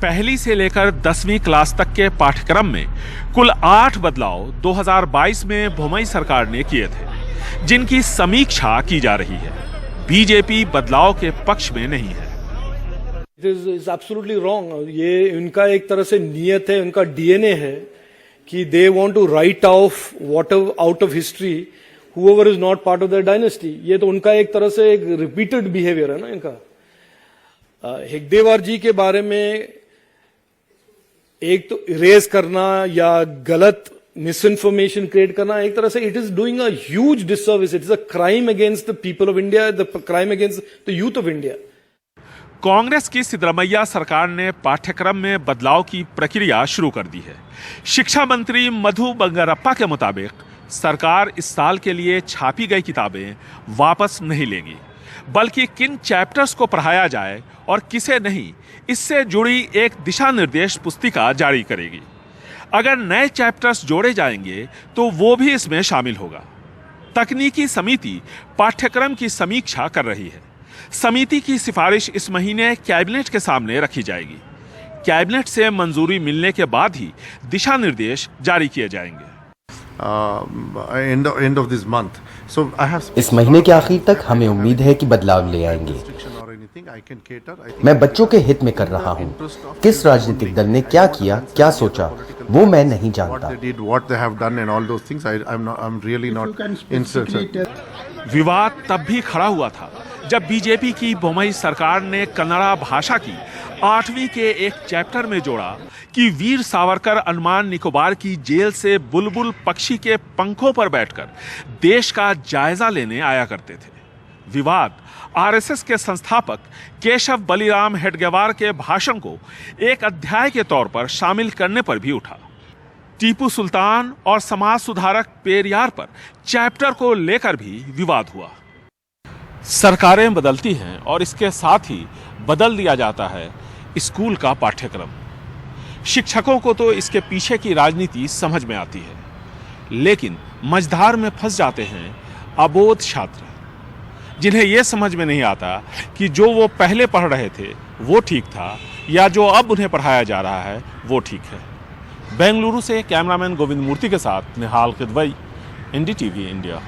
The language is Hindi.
पहली से लेकर 10वीं क्लास तक के पाठ्यक्रम में कुल 8 बदलाव 2022 में भोमई सरकार ने किए थे, जिनकी समीक्षा की जा रही है। बीजेपी बदलाव के पक्ष में नहीं है। It is absolutely wrong. ये उनका एक तरह से नियत है, उनका डीएनए है कि they want to write off whatever out of history whoever is not part of their dynasty. ये तो उनका एक तरह से एक repeated behavior है ना इनका। हेगडेवार जी के बारे में एक तो इरेज करना या गलत मिसइंफॉर्मेशन क्रिएट करना, एक तरह से it is doing a huge disservice. It is a crime against the people of India, the crime against the youth of India. Congress की सिद्धरमैया सरकार ने पाठ्यक्रम में बदलाव की प्रक्रिया शुरू कर दी है। शिक्षा मंत्री मधु बंगारप्पा के मुताबिक सरकार इस साल के लिए छापी गई किताबें वापस नहीं लेगी, बल्कि किन चैप्टर्स को पढ़ाया जाए और किसे नहीं, इससे जुड़ी एक दिशा निर्देश पुस्तिका जारी करेगी। अगर नए चैप्टर्स जोड़े जाएंगे तो वो भी इसमें शामिल होगा। तकनीकी समिति पाठ्यक्रम की समीक्षा कर रही है। समिति की सिफारिश इस महीने कैबिनेट के सामने रखी जाएगी। कैबिनेट से मंजूरी मिलने के बाद ही दिशा निर्देश जारी किए जाएंगे। End of this month. So I have इस महीने के आखिर तक हमें उम्मीद है कि बदलाव ले आएंगे। मैं बच्चों के हित में कर रहा हूँ। किस राजनीतिक दल ने क्या किया, क्या सोचा, वो मैं नहीं जानता। विवाद तब भी खड़ा हुआ था जब बीजेपी की भोमई सरकार ने कन्नड़ा भाषा की 8वीं के एक चैप्टर में जोड़ा कि वीर सावरकर अंडमान निकोबार की जेल से बुलबुल पक्षी के पंखों पर बैठकर देश का जायजा लेने आया करते थे। विवाद आरएसएस के संस्थापक केशव बलिराम हेडगेवार के भाषण को एक अध्याय के तौर पर शामिल करने पर भी उठा। टीपू सुल्तान और समाज सुधारक पेरियार पर चैप्टर को लेकर भी विवाद हुआ। सरकारें बदलती हैं और इसके साथ ही बदल दिया जाता है स्कूल का पाठ्यक्रम। शिक्षकों को तो इसके पीछे की राजनीति समझ में आती है, लेकिन मझधार में फंस जाते हैं अबोध छात्र, जिन्हें यह समझ में नहीं आता कि जो वो पहले पढ़ रहे थे वो ठीक था या जो अब उन्हें पढ़ाया जा रहा है वो ठीक है। बेंगलुरु से कैमरामैन गोविंद मूर्ति के साथ निहाल किदवई, एनडीटीवी इंडिया।